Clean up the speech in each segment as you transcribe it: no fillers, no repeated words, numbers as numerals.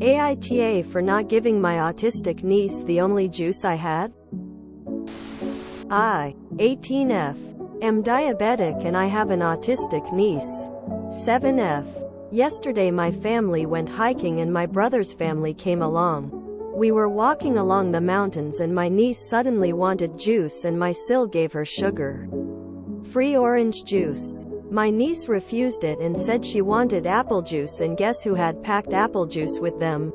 AITA for not giving my autistic niece the only juice I had? I, 18F, am diabetic and I have an autistic niece. 7F. Yesterday my family went hiking and my brother's family came along. We were walking along the mountains and my niece suddenly wanted juice and my sil gave her sugar-free orange juice. My niece refused it and said she wanted apple juice, and guess who had packed apple juice with them?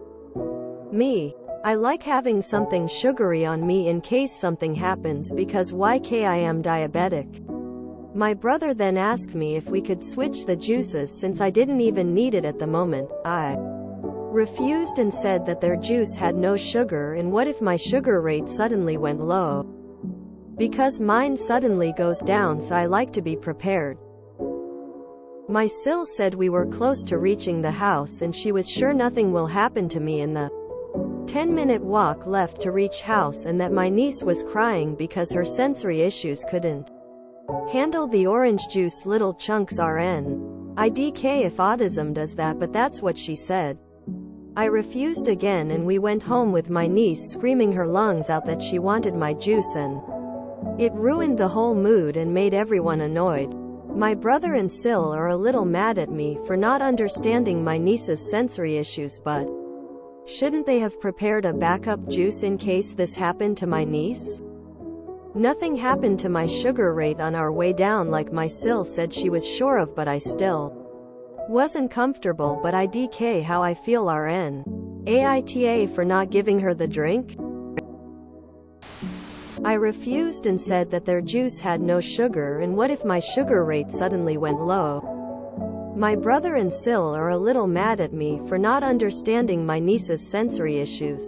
Me. I like having something sugary on me in case something happens because I am diabetic. My brother then asked me if we could switch the juices since I didn't even need it at the moment. I refused and said that their juice had no sugar, and what if my sugar rate suddenly went low? Because mine suddenly goes down, so I like to be prepared. My sil said we were close to reaching the house and she was sure nothing will happen to me in the 10-minute walk left to reach house, and that my niece was crying because her sensory issues couldn't handle the orange juice little chunks RN. IDK if autism does that, but that's what she said. I refused again and we went home with my niece screaming her lungs out that she wanted my juice, and it ruined the whole mood and made everyone annoyed. My brother and sil are a little mad at me for not understanding my niece's sensory issues, but shouldn't they have prepared a backup juice in case this happened to my niece? Nothing happened to my sugar rate on our way down like my sil said she was sure of, but I still wasn't comfortable. But IDK how I feel RN. AITA for not giving her the drink? I refused and said that their juice had no sugar, and what if my sugar rate suddenly went low? My brother and sil are a little mad at me for not understanding my niece's sensory issues.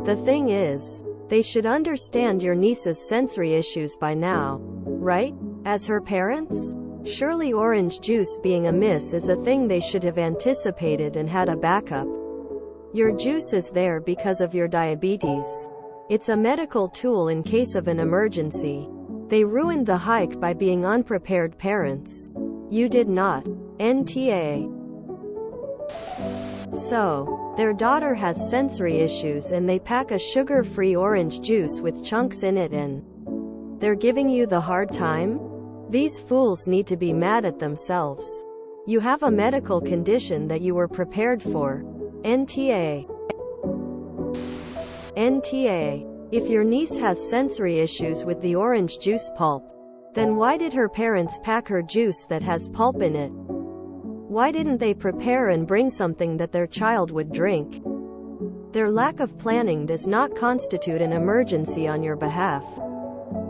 The thing is, they should understand your niece's sensory issues by now, right? As her parents? Surely orange juice being amiss is a thing they should have anticipated and had a backup. Your juice is there because of your diabetes. It's a medical tool in case of an emergency. They ruined the hike by being unprepared parents. You did not. NTA. So, their daughter has sensory issues and they pack a sugar-free orange juice with chunks in it and they're giving you the hard time? These fools need to be mad at themselves. You have a medical condition that you were prepared for. NTA. NTA. If your niece has sensory issues with the orange juice pulp, then why did her parents pack her juice that has pulp in it? Why didn't they prepare and bring something that their child would drink? Their lack of planning does not constitute an emergency on your behalf.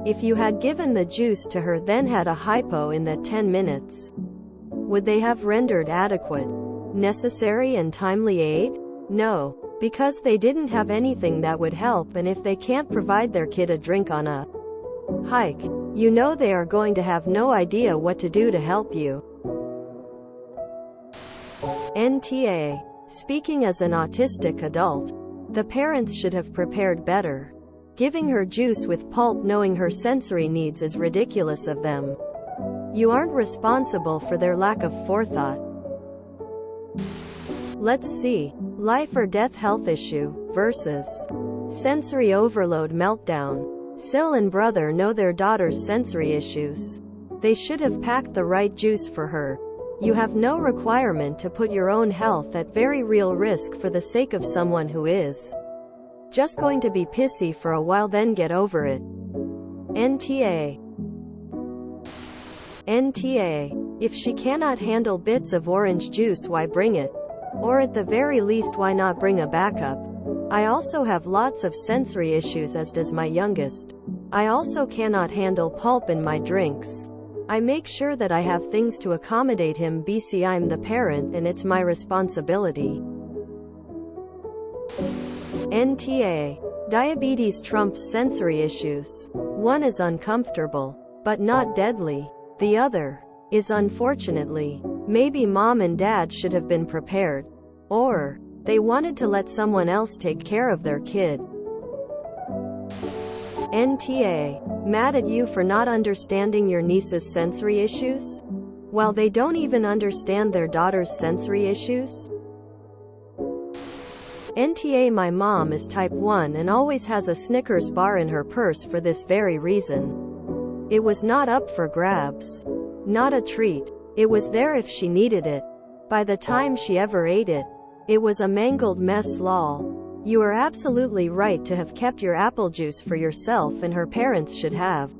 If you had given the juice to her then had a hypo in that 10 minutes, would they have rendered adequate, necessary and timely aid? No. Because they didn't have anything that would help, and if they can't provide their kid a drink on a hike, you know they are going to have no idea what to do to help you. NTA. Speaking as an autistic adult, the parents should have prepared better. Giving her juice with pulp knowing her sensory needs is ridiculous of them. You aren't responsible for their lack of forethought. Let's see. Life or death health issue versus sensory overload meltdown. Sil and brother know their daughter's sensory issues. They should have packed the right juice for her. You have no requirement to put your own health at very real risk for the sake of someone who is just going to be pissy for a while, then get over it. NTA. NTA. If she cannot handle bits of orange juice, why bring it? Or at the very least, why not bring a backup? I also have lots of sensory issues, as does my youngest. I also cannot handle pulp in my drinks. I make sure that I have things to accommodate him. BC I'm the parent and it's my responsibility. NTA. Diabetes trumps sensory issues. One is uncomfortable, but not deadly. The other is unfortunately. Maybe mom and dad should have been prepared. Or they wanted to let someone else take care of their kid. NTA. Mad at you for not understanding your niece's sensory issues? While they don't even understand their daughter's sensory issues? NTA My mom is type 1 and always has a Snickers bar in her purse for this very reason. It was not up for grabs. Not a treat. It was there if she needed it. By the time she ever ate it, it was a mangled mess. Lol. You are absolutely right to have kept your apple juice for yourself, and her parents should have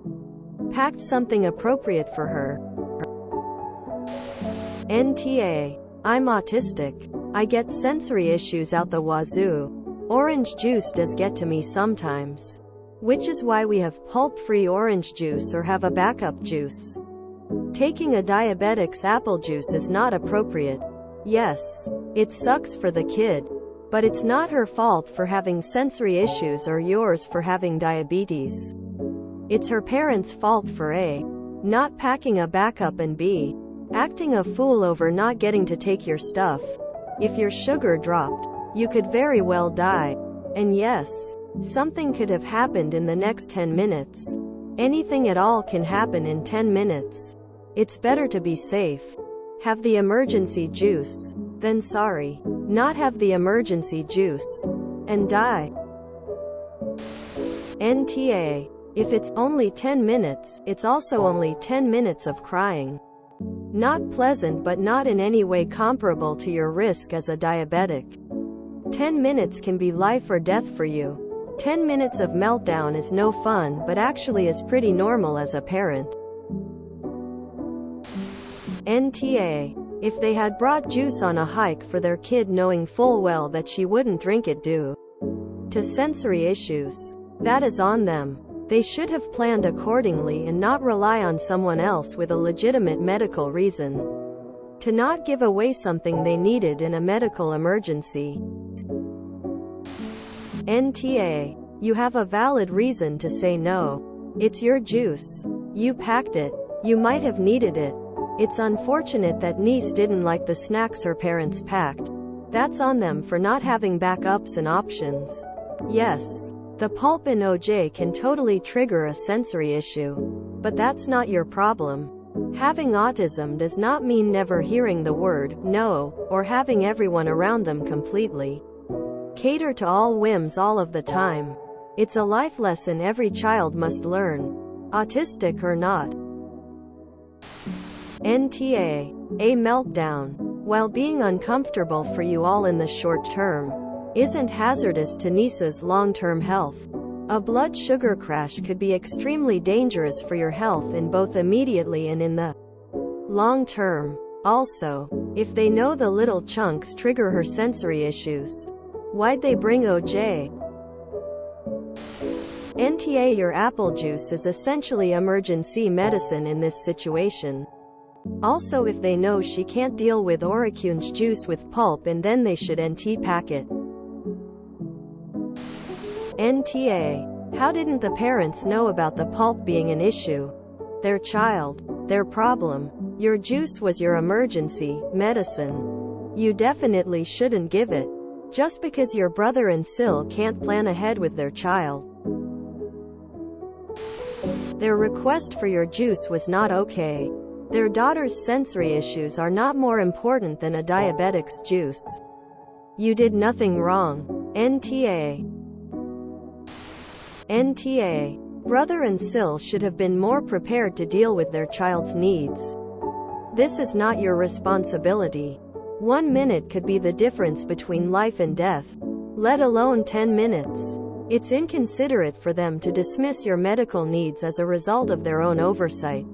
packed something appropriate for her. NTA I'm autistic. I get sensory issues out the wazoo. Orange juice does get to me sometimes. Which is why we have pulp-free orange juice or have a backup juice. Taking a diabetic's apple juice is not appropriate. Yes, it sucks for the kid. But it's not her fault for having sensory issues or yours for having diabetes. It's her parents' fault for A, not packing a backup, and B, acting a fool over not getting to take your stuff. If your sugar dropped, you could very well die. And yes, something could have happened in the next 10 minutes. Anything at all can happen in 10 minutes. It's better to be safe. Have the emergency juice, then sorry, not have the emergency juice, and die. NTA If it's only 10 minutes, it's also only 10 minutes of crying. Not pleasant, but not in any way comparable to your risk as a diabetic. 10 minutes can be life or death for you. 10 minutes of meltdown is no fun, but actually is pretty normal as a parent. NTA If they had brought juice on a hike for their kid knowing full well that she wouldn't drink it due to sensory issues, that is on them. They should have planned accordingly and not rely on someone else with a legitimate medical reason to not give away something they needed in a medical emergency. NTA You have a valid reason to say no. It's your juice. You packed it. You might have needed it. It's unfortunate that niece didn't like the snacks her parents packed. That's on them for not having backups and options. Yes, the pulp in OJ can totally trigger a sensory issue. But that's not your problem. Having autism does not mean never hearing the word no, or having everyone around them completely cater to all whims all of the time. It's a life lesson every child must learn, autistic or not. NTA A meltdown, while being uncomfortable for you all in the short term, isn't hazardous to niece's long-term health. A blood sugar crash could be extremely dangerous for your health in both immediately and in the long term. Also, if they know the little chunks trigger her sensory issues, why'd they bring OJ? NTA Your apple juice is essentially emergency medicine in this situation. Also, if they know she can't deal with orange juice with pulp, and then they should NT pack it. NTA How didn't the parents know about the pulp being an issue? Their child. Their problem. Your juice was your emergency medicine. You definitely shouldn't give it. Just because your brother and Sil can't plan ahead with their child. Their request for your juice was not okay. Their daughter's sensory issues are not more important than a diabetic's juice. You did nothing wrong. NTA Brother and Sil should have been more prepared to deal with their child's needs. This is not your responsibility. 1 minute could be the difference between life and death, let alone 10 minutes. It's inconsiderate for them to dismiss your medical needs as a result of their own oversight.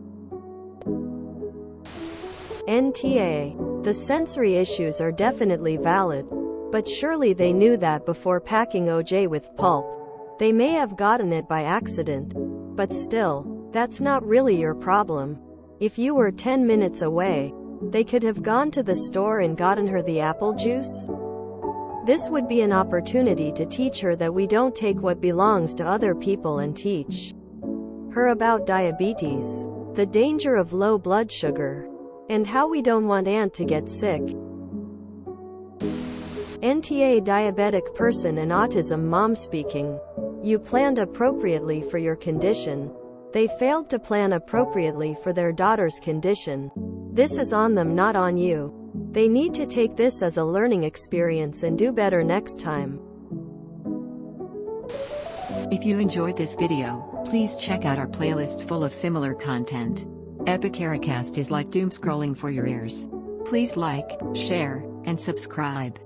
NTA The sensory issues are definitely valid, but surely they knew that before packing OJ with pulp. They may have gotten it by accident, but still, that's not really your problem. If you were 10 minutes away, they could have gone to the store and gotten her the apple juice. This would be an opportunity to teach her that we don't take what belongs to other people, and teach her about diabetes, the danger of low blood sugar, and how we don't want Aunt to get sick. NTA Diabetic person and autism mom speaking. You planned appropriately for your condition. They failed to plan appropriately for their daughter's condition. This is on them, not on you. They need to take this as a learning experience and do better next time. If you enjoyed this video, please check out our playlists full of similar content. AmITheAsshole is like doom scrolling for your ears. Please like, share, and subscribe.